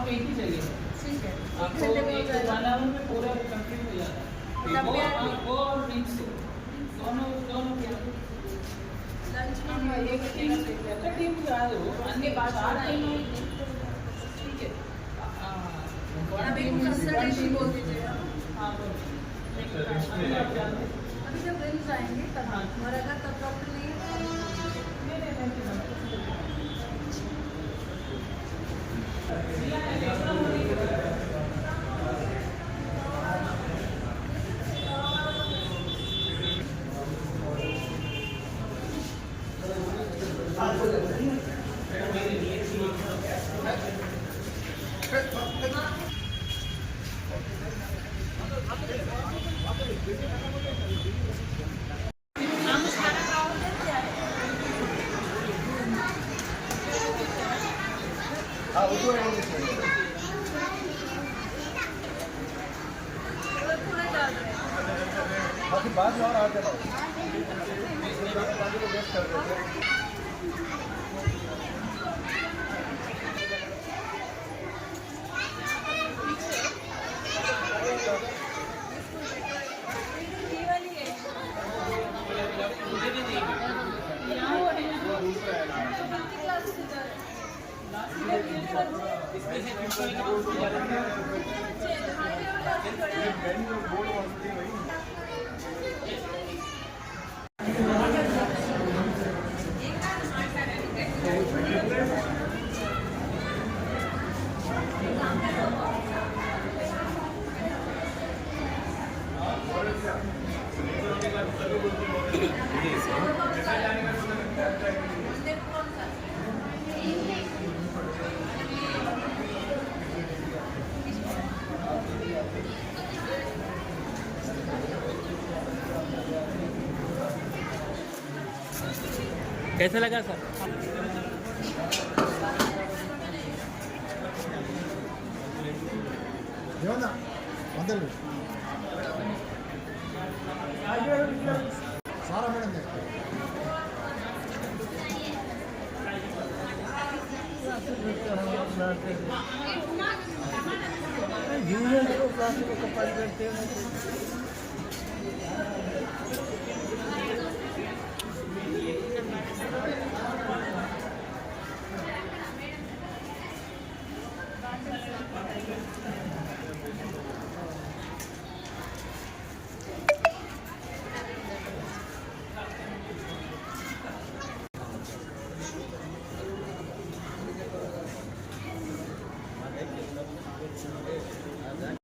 आपको एक ही चाहिए? ठीक है, आपको 1 आवर में पूरा कंप्लीट हो जाता है। वो और ड्रिंक्स दोनों दोनों के लंच में एक टीम जो है वो अन्य बाहर आएंगे। ठीक है, अभी कंसल्टेशन बोल दीजिएगा। हाँ अभी जब ड्रिंक्स आएंगे तब और अगर तब डॉक्टर नहीं बाकी बाद में और आते रहो वेस्ट कर देते कैसा लगा सर? ना अंदर सारा मैडम प्लास्टिक कपड़ा करते हैं